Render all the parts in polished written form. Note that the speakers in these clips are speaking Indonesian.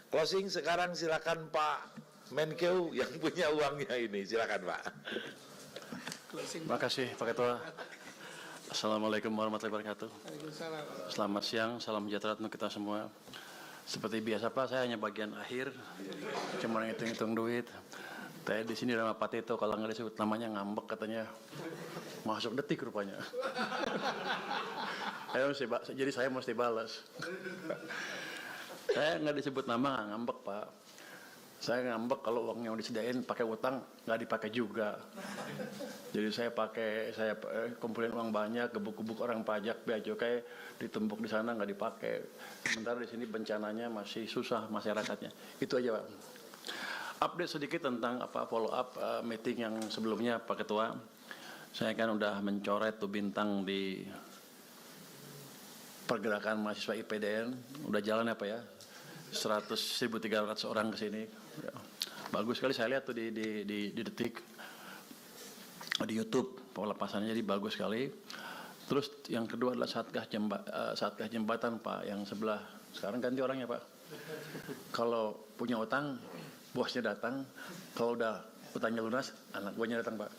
Closing sekarang silakan Pak Menkeu yang punya uangnya ini, silakan Pak. Terima kasih Pak Ketua. Assalamualaikum warahmatullahi wabarakatuh. Selamat siang, salam sejahtera untuk kita semua. Seperti biasa Pak, saya hanya bagian akhir, cuma ngitung-ngitung duit. Saya di sini sama Pak Tito, kalau nggak disebut namanya ngambek katanya. Masuk detik rupanya. Jadi saya mesti balas. Saya nggak disebut nama, nggak ngambek Pak. Saya ngambek kalau uang yang disediain pakai utang nggak dipakai juga. Jadi saya kumpulin uang banyak, gebuk-gebuk orang pajak, bea cukai ditumpuk di sana nggak dipakai. Sementara di sini bencananya masih susah masyarakatnya. Itu aja Pak. Update sedikit tentang follow up meeting yang sebelumnya Pak Ketua. Saya kan udah mencoret tuh bintang di pergerakan mahasiswa IPDN. Udah jalan ya Pak ya. 1.300 orang ke sini. Ya. Bagus sekali saya lihat tuh di detik di YouTube pelepasannya, jadi bagus sekali. Terus yang kedua adalah satgas jembatan Pak yang sebelah. Sekarang ganti orangnya Pak. Kalau punya utang bosnya datang, kalau udah utangnya lunas anak buahnya datang Pak.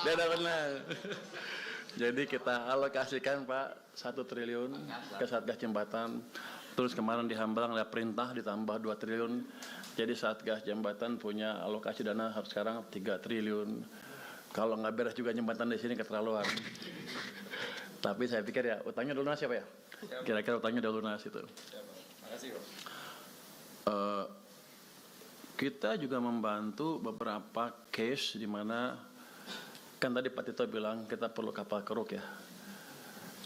Dia udah benar. Jadi kita alokasikan Pak 1 triliun ke satgas jembatan. Terus kemarin di Hambalang ada perintah ditambah 2 triliun. Jadi satgas jembatan punya alokasi dana harus sekarang 3 triliun. Kalau nggak beres juga jembatan di sini keterlaluan. Tapi saya pikir ya utangnya udah lunas ya Pak ya. Kira-kira utangnya udah lunas itu. Makasih Pak. Kita juga membantu beberapa case di mana kan tadi Pak Tito bilang kita perlu kapal keruk ya.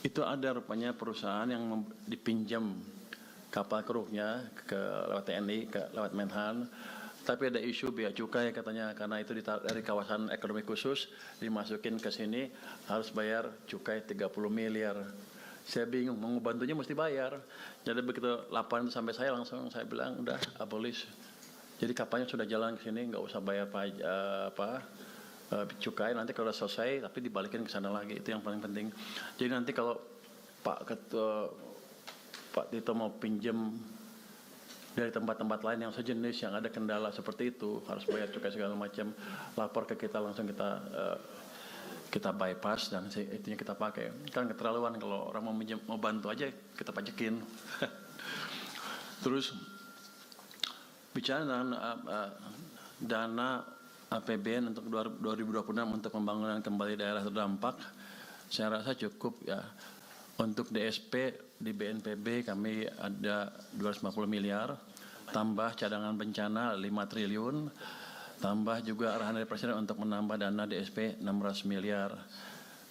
Itu ada rupanya perusahaan yang dipinjam kapal keruknya lewat TNI, lewat Menhan. Tapi ada isu bea cukai katanya karena itu dari kawasan ekonomi khusus dimasukin ke sini harus bayar cukai 30 miliar. Saya bingung, mau bantunya mesti bayar. Jadi begitu laporan itu sampai saya langsung saya bilang udah abolish. Jadi kapalnya sudah jalan ke sini nggak usah bayar cukai, nanti kalau sudah selesai tapi dibalikin ke sana lagi, itu yang paling penting. Jadi nanti kalau Pak Tito mau pinjam dari tempat-tempat lain yang sejenis yang ada kendala seperti itu harus bayar cukai segala macam, lapor ke kita langsung kita bypass dan itunya kita pakai. Kan keterlaluan kalau orang mau bantu aja kita pajekin. Terus bicara dana APBN untuk 2026 untuk pembangunan kembali daerah terdampak, saya rasa cukup ya. Untuk DSP di BNPB kami ada 250 miliar, tambah cadangan bencana 5 triliun, tambah juga arahan dari Presiden untuk menambah dana DSP 600 miliar.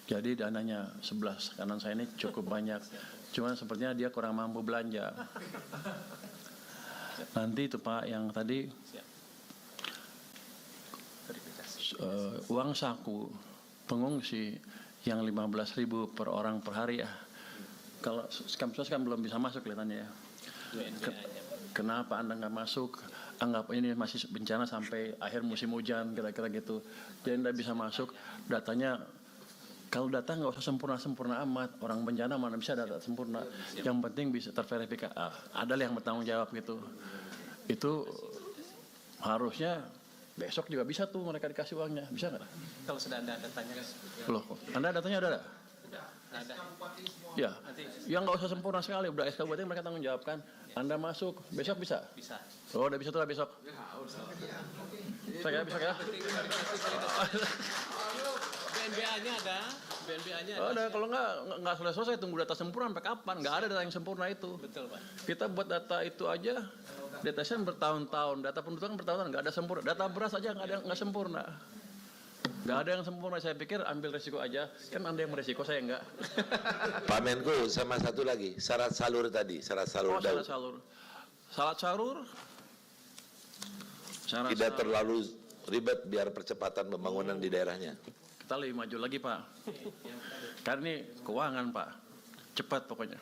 Jadi dananya 11, kanan saya ini cukup banyak. Cuman sepertinya dia kurang mampu belanja. Nanti itu Pak yang tadi uang saku pengungsi yang 15.000 per orang per hari ya. Kalau Kamsos kan belum bisa masuk kelihatannya ya. Kenapa Anda nggak masuk? Anggap ini masih bencana sampai akhir musim hujan kira-kira gitu. Jadi Anda bisa masuk. Datanya kalau data nggak usah sempurna amat. Orang bencana mana bisa data sempurna. Yang penting bisa terverifikasi. Ada yang bertanggung jawab gitu. Itu harusnya besok juga bisa tuh mereka dikasih uangnya, bisa nggak? Kalau sudah ada datanya kan? Loh, Anda datanya udah ada? Ada. Ya, yang nggak usah sempurna sekali, udah SK buatnya mereka tanggung jawab kan. Anda masuk, besok bisa? Bisa. Oh, udah bisa tuh besok? Saya besok ya? BNBA-nya ada. BNBA-nya ada. Oh, udah, kalau nggak selesai tunggu data sempurna sampai kapan? Nggak ada data yang sempurna itu. Betul Pak. Kita buat data itu aja, data sen bertahun-tahun, data pendudukan bertahun-tahun, nggak ada sempurna. Data beras aja nggak sempurna. Nggak ada yang sempurna. Saya pikir ambil resiko aja. Kan Anda yang beresiko, saya enggak. Pak Menko sama satu lagi, syarat salur tadi, syarat salur. Syarat salur. Syarat salur. Tidak terlalu ribet biar percepatan pembangunan di daerahnya. Kita lebih maju lagi Pak. Karena ini keuangan Pak. Cepat pokoknya.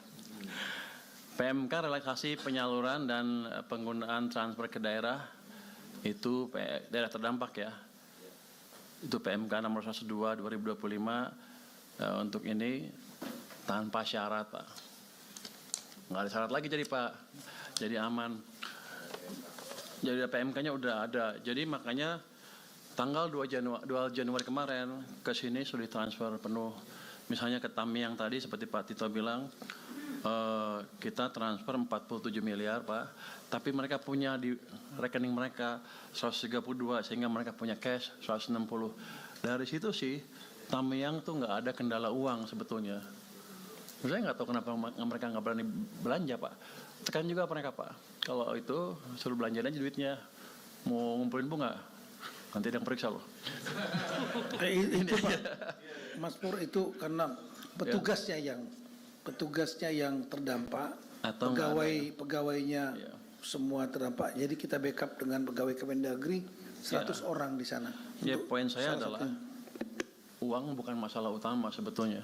PMK relaksasi penyaluran dan penggunaan transfer ke daerah itu daerah terdampak ya. Itu PMK nomor 102 2025 untuk ini tanpa syarat Pak. nggak ada syarat lagi jadi Pak, jadi aman. Jadi PMK-nya udah ada. Jadi makanya tanggal 2 Januari kemarin ke sini sudah ditransfer penuh. Misalnya ke Tamiang tadi seperti Pak Tito bilang, kita transfer 47 miliar Pak, tapi mereka punya di rekening mereka 132 sehingga mereka punya cash 160. Dari situ sih Tamiang tuh nggak ada kendala uang sebetulnya. Saya nggak tahu kenapa mereka nggak berani belanja Pak. Tekan juga mereka Pak. Kalau itu suruh belanjain aja duitnya. Mau ngumpulin bunga, nanti ada yang periksa loh. Itu Pak, Mas Pur, itu karena petugasnya yang terdampak, Atau pegawainya Ya. semua terdampak. Jadi kita backup dengan pegawai Kemendagri 100 orang di sana. Ya, Untuk poin saya salah adalah satunya. uang bukan masalah utama sebetulnya.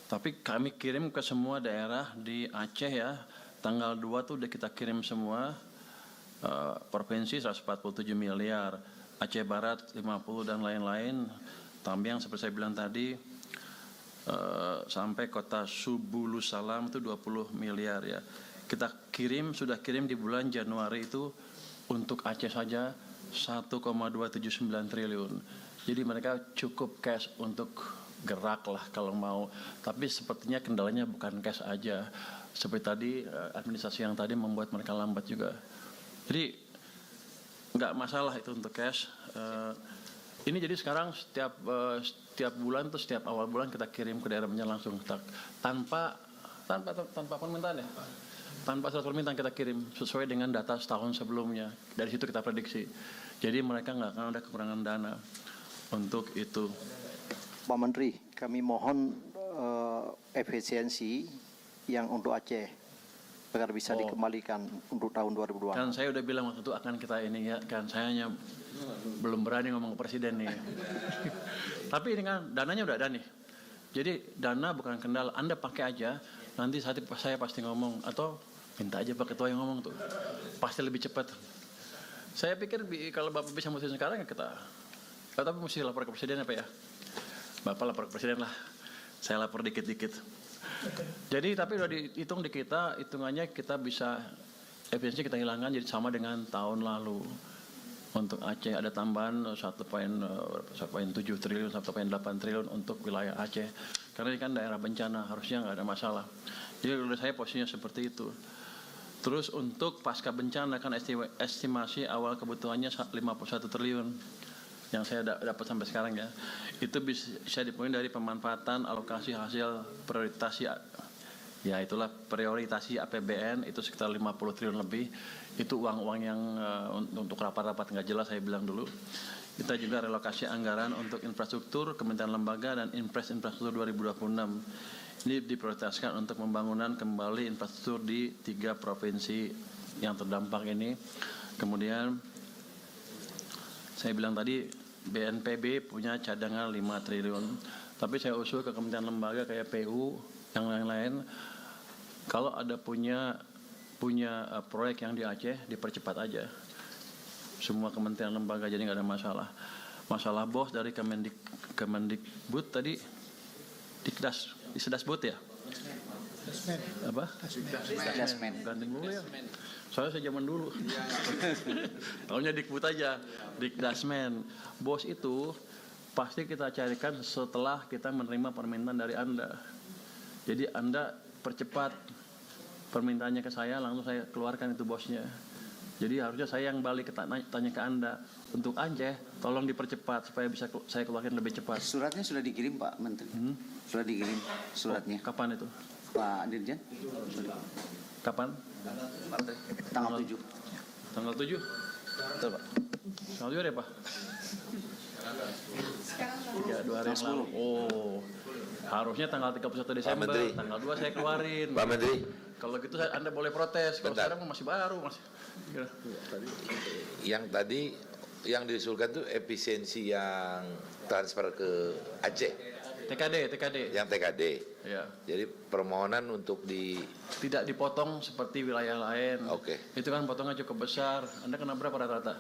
Tapi kami kirim ke semua daerah di Aceh ya. Tanggal 2 tuh udah kita kirim semua. Provinsi 147 miliar, Aceh Barat 50 dan lain-lain. Tamiang seperti saya bilang tadi, sampai kota Subulus Salam itu 20 miliar ya. Kita sudah kirim di bulan Januari itu untuk Aceh saja 1,279 triliun. Jadi mereka cukup cash untuk gerak lah kalau mau. Tapi sepertinya kendalanya bukan cash aja. Seperti tadi administrasi yang tadi membuat mereka lambat juga. Jadi nggak masalah itu untuk cash. Ini jadi sekarang setiap bulan tuh setiap awal bulan kita kirim ke daerahnya langsung tanpa permintaan ya. Tanpa surat permintaan kita kirim sesuai dengan data setahun sebelumnya. Dari situ kita prediksi. Jadi mereka nggak akan ada kekurangan dana untuk itu. Pak Menteri, kami mohon efisiensi yang untuk Aceh agar bisa dikembalikan untuk tahun 2002. Kan saya udah bilang waktu itu akan kita ini ya, kan saya hanya belum berani ngomong ke presiden nih. Tapi ini kan dananya udah ada nih. Jadi dana bukan kendala, Anda pakai aja. Nanti saya pasti ngomong atau minta aja Pak Ketua yang ngomong tuh. Pasti lebih cepat. Saya pikir kalau Bapak bisa mutusin sekarang ya kita. Tapi mesti lapor ke presiden apa ya? Bapak lapor ke presiden lah. Saya lapor dikit-dikit. Jadi tapi udah dihitung di kita, hitungannya kita bisa efisiensi kita hilangkan jadi sama dengan tahun lalu. Untuk Aceh ada tambahan 1,7 triliun, 1,8 triliun untuk wilayah Aceh. Karena ini kan daerah bencana, harusnya nggak ada masalah. Jadi menurut saya posisinya seperti itu. Terus untuk pasca bencana kan estimasi awal kebutuhannya 51 triliun. Yang saya dapat sampai sekarang ya, itu bisa dipenuhi dari pemanfaatan alokasi hasil prioritasi APBN itu sekitar 50 triliun lebih. Itu uang-uang yang untuk rapat-rapat nggak jelas saya bilang dulu. Kita juga relokasi anggaran untuk infrastruktur, kementerian lembaga dan infrastruktur 2026. Ini diprioritaskan untuk pembangunan kembali infrastruktur di 3 provinsi yang terdampak ini. Kemudian saya bilang tadi BNPB punya cadangan 5 triliun. Tapi saya usul ke kementerian lembaga kayak PU, yang lain-lain, kalau ada punya proyek yang di Aceh, dipercepat aja. Semua kementerian lembaga jadi nggak ada masalah. Masalah bos dari Kemendikbud tadi, Disdasbud ya? Apa? Dasmen. Gandeng dulu ya. Soalnya saya zaman dulu. Tahunya Dikbud aja, Dikdasmen. Bos itu pasti kita carikan setelah kita menerima permintaan dari Anda. Jadi Anda percepat permintaannya ke saya, langsung saya keluarkan itu bosnya. Jadi harusnya saya yang balik tanya ke Anda. Untuk Aceh, tolong dipercepat supaya bisa saya keluarkan lebih cepat. Suratnya sudah dikirim Pak Menteri. Sudah dikirim suratnya. Kapan itu? Pak Dirjen. Kapan? Tanggal 7. Tanggal 7? Betul Pak. Tanggal 7 ada apa? Ya, 2 hari yang lalu. Oh, harusnya tanggal 31 Desember. Menteri. Tanggal 2 saya keluarin. Pak Menteri, Kalau gitu Anda boleh protes. Kalau Bentar. sekarang masih baru. yang diusulkan tuh efisiensi yang transfer ke Aceh, TKD. yang TKD. Ya. Jadi permohonan untuk Tidak dipotong seperti wilayah lain. Oke. Itu kan potongnya cukup besar. Anda kena berapa rata-rata?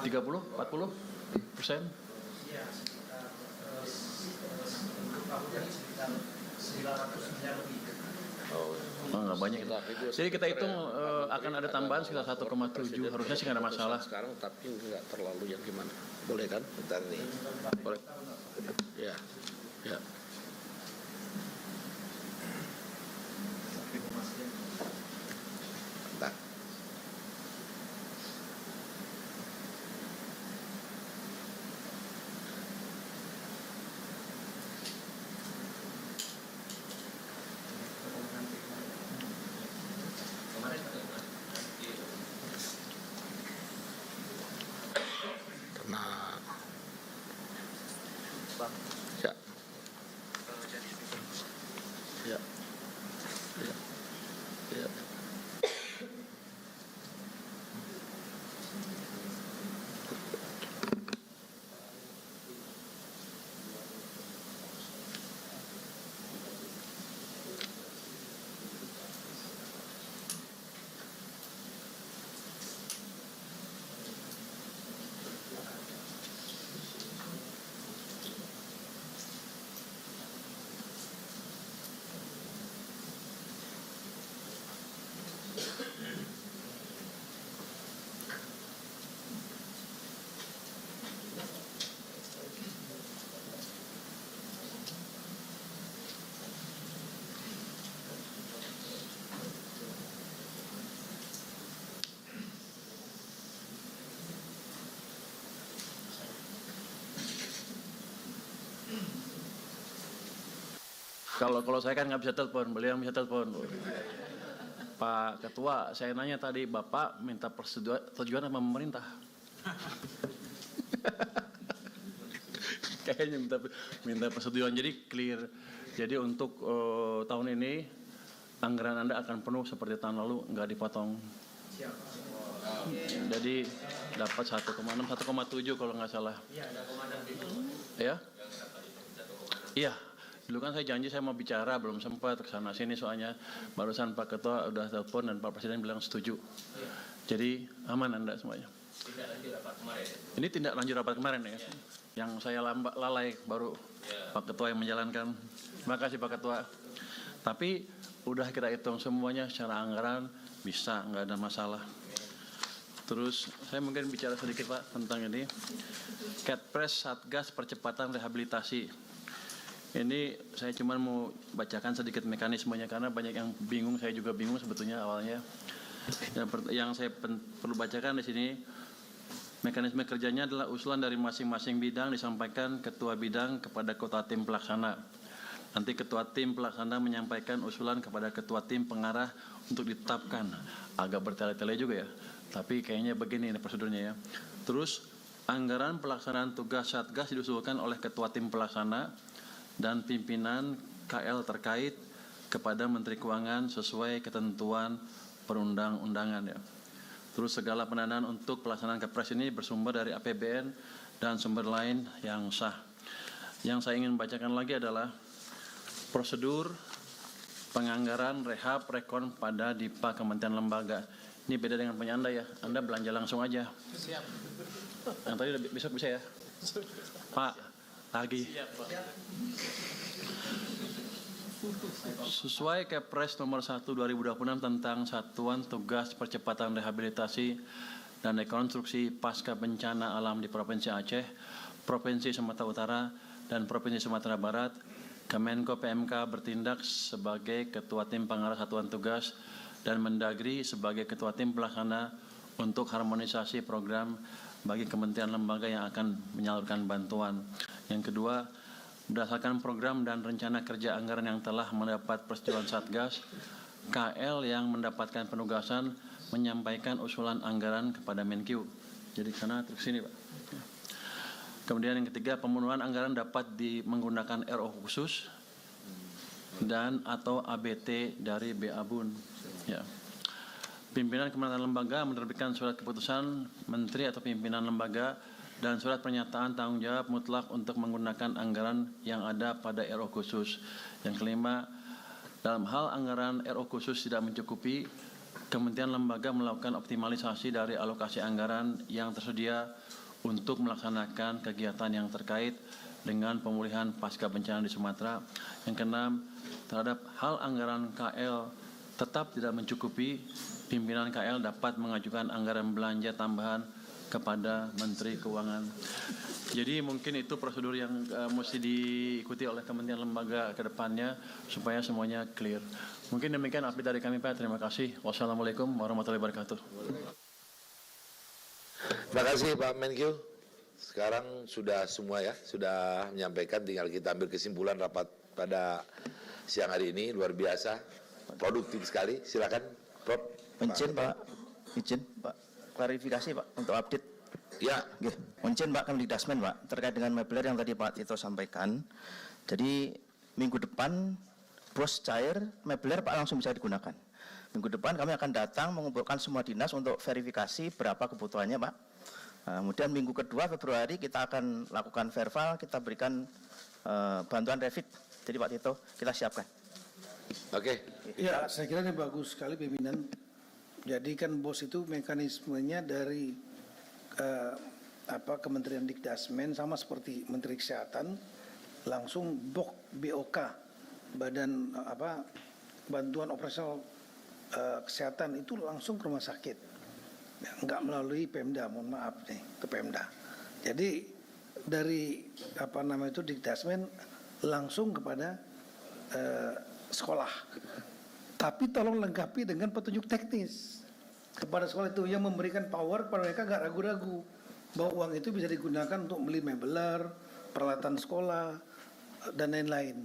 30, 40%? nggak banyak itu. Jadi kita hitung akan ada tambahan sekitar 1,7, harusnya sih nggak ada masalah. Sekarang tapi nggak terlalu yang gimana? Boleh kan? Bentar nih. Boleh. Ya. Ya. Bentar. Karena ya. Ya. Ya. Ya. Kalau saya kan nggak bisa telepon, beliau yang bisa telepon. Pak Ketua, saya nanya tadi, Bapak minta persetujuan sama pemerintah. Kayaknya minta persetujuan, jadi clear. Jadi untuk tahun ini anggaran Anda akan penuh seperti tahun lalu, nggak dipotong. Jadi dapat 1,6, 1,7 kalau nggak salah. Ya? Iya. Dulu kan saya janji saya mau bicara, belum sempat ke sana sini soalnya barusan Pak Ketua udah telepon dan Pak Presiden bilang setuju. Jadi aman Anda semuanya. Ini tindak lanjut rapat kemarin ya. Yang saya lalai baru Pak Ketua yang menjalankan. Terima kasih Pak Ketua. Tapi udah kita hitung semuanya secara anggaran bisa, nggak ada masalah. Terus saya mungkin bicara sedikit Pak tentang ini. Ketpres Satgas Percepatan Rehabilitasi. Ini saya cuma mau bacakan sedikit mekanismenya karena banyak yang bingung, saya juga bingung sebetulnya awalnya. Yang saya perlu bacakan di sini, mekanisme kerjanya adalah usulan dari masing-masing bidang disampaikan ketua bidang kepada ketua tim pelaksana. Nanti ketua tim pelaksana menyampaikan usulan kepada ketua tim pengarah untuk ditetapkan. Agak bertele-tele juga ya, tapi kayaknya begini ini prosedurnya ya. Terus anggaran pelaksanaan tugas Satgas diusulkan oleh ketua tim pelaksana dan pimpinan KL terkait kepada Menteri Keuangan sesuai ketentuan perundang-undangan ya. Terus segala pendanaan untuk pelaksanaan Kepres ini bersumber dari APBN dan sumber lain yang sah. Yang saya ingin bacakan lagi adalah prosedur penganggaran rehab rekon pada DIPA Kementerian Lembaga. Ini beda dengan punya Anda ya. Anda belanja langsung aja. Siap. Yang tadi besok bisa ya? Pak, lagi. Sesuai Kepres nomor 1 2026 tentang Satuan Tugas Percepatan Rehabilitasi dan Rekonstruksi Pasca Bencana Alam di Provinsi Aceh, Provinsi Sumatera Utara, dan Provinsi Sumatera Barat, Kemenko PMK bertindak sebagai Ketua Tim Pengarah Satuan Tugas dan Mendagri sebagai Ketua Tim Pelaksana untuk harmonisasi program bagi kementerian lembaga yang akan menyalurkan bantuan. Yang kedua, berdasarkan program dan rencana kerja anggaran yang telah mendapat persetujuan Satgas, KL yang mendapatkan penugasan menyampaikan usulan anggaran kepada Menkyu. Jadi sana terus sini Pak. Kemudian yang ketiga, pemenuhan anggaran dapat menggunakan RO khusus dan atau ABT dari BABUN. Ya. Pimpinan Kementerian Lembaga menerbitkan surat keputusan Menteri atau pimpinan lembaga dan surat pernyataan tanggung jawab mutlak untuk menggunakan anggaran yang ada pada RO khusus. Yang kelima, dalam hal anggaran RO khusus tidak mencukupi, Kementerian Lembaga melakukan optimalisasi dari alokasi anggaran yang tersedia untuk melaksanakan kegiatan yang terkait dengan pemulihan pasca bencana di Sumatera. Yang keenam, terhadap hal anggaran KL tetap tidak mencukupi, pimpinan KL dapat mengajukan anggaran belanja tambahan kepada Menteri Keuangan. Jadi mungkin itu prosedur yang mesti diikuti oleh kementerian lembaga ke depannya supaya semuanya clear. Mungkin demikian update dari kami, Pak. Terima kasih. Wassalamualaikum warahmatullahi wabarakatuh. Terima kasih Pak Menkeu. Sekarang sudah semua ya, sudah menyampaikan, tinggal kita ambil kesimpulan rapat pada siang hari ini. Luar biasa, produktif sekali. Silakan, Prof. Izin Pak, klarifikasi Pak untuk update. Ya, Nggih, izin Pak Kemdikdasmen Pak, terkait dengan Mebler yang tadi Pak Tito sampaikan. Jadi minggu depan bos cair Mebler Pak langsung bisa digunakan. Minggu depan kami akan datang mengumpulkan semua dinas untuk verifikasi berapa kebutuhannya Pak. Nah, kemudian minggu kedua Februari kita akan lakukan verbal, kita berikan bantuan revit. Jadi Pak Tito kita siapkan. oke. Ya, saya kira ini bagus sekali pimpinan. Jadi kan BOS itu mekanismenya dari Kementerian Dikdasmen sama seperti Menteri Kesehatan, langsung BOK, Badan Bantuan Operasional Kesehatan itu langsung ke rumah sakit, ya, nggak melalui Pemda, mohon maaf nih ke Pemda. Jadi dari Dikdasmen langsung kepada sekolah. Tapi tolong lengkapi dengan petunjuk teknis kepada sekolah itu yang memberikan power kepada mereka, nggak ragu-ragu bahwa uang itu bisa digunakan untuk beli mebler, peralatan sekolah dan lain-lain,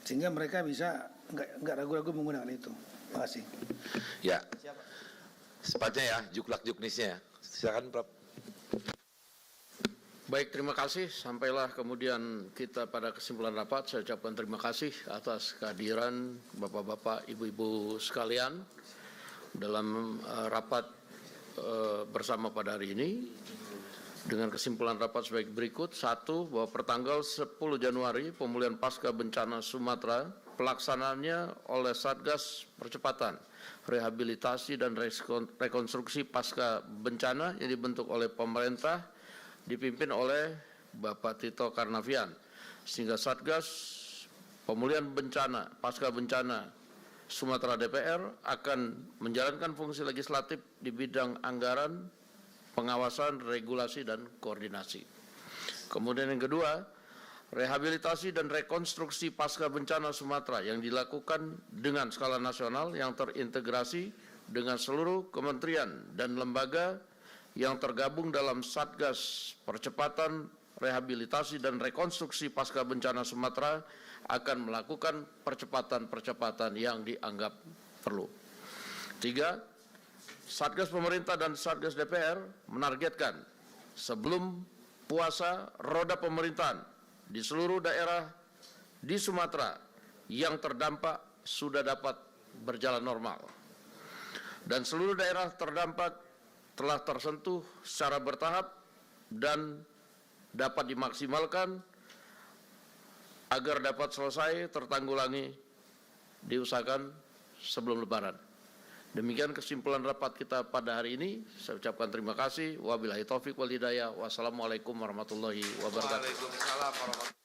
sehingga mereka bisa nggak ragu-ragu menggunakan itu. Terima kasih. Ya, sepatnya ya, juklak-juknisnya ya. Silakan, Prof. Baik, terima kasih. Sampailah kemudian kita pada kesimpulan rapat. Saya ucapkan terima kasih atas kehadiran Bapak-Bapak, Ibu-Ibu sekalian dalam rapat bersama pada hari ini. Dengan kesimpulan rapat sebagai berikut. 1. Bahwa pertanggal 10 Januari pemulihan pasca bencana Sumatera pelaksanaannya oleh Satgas Percepatan Rehabilitasi dan Rekonstruksi Pasca Bencana yang dibentuk oleh pemerintah dipimpin oleh Bapak Tito Karnavian, sehingga Satgas Pemulihan Bencana Pasca Bencana Sumatera DPR akan menjalankan fungsi legislatif di bidang anggaran, pengawasan, regulasi, dan koordinasi. Kemudian yang kedua, rehabilitasi dan rekonstruksi pasca bencana Sumatera yang dilakukan dengan skala nasional yang terintegrasi dengan seluruh kementerian dan lembaga yang tergabung dalam Satgas Percepatan Rehabilitasi dan Rekonstruksi Pasca Bencana Sumatera akan melakukan percepatan-percepatan yang dianggap perlu. 3. Satgas pemerintah dan Satgas DPR menargetkan sebelum puasa roda pemerintahan di seluruh daerah di Sumatera yang terdampak sudah dapat berjalan normal. Dan seluruh daerah terdampak telah tersentuh secara bertahap dan dapat dimaksimalkan agar dapat selesai tertanggulangi, diusahakan sebelum Lebaran. Demikian kesimpulan rapat kita pada hari ini. Saya ucapkan terima kasih. Wabillahi taufiq wal hidayah. Wassalamualaikum warahmatullahi wabarakatuh. Waalaikumsalam warahmatullahi wabarakatuh.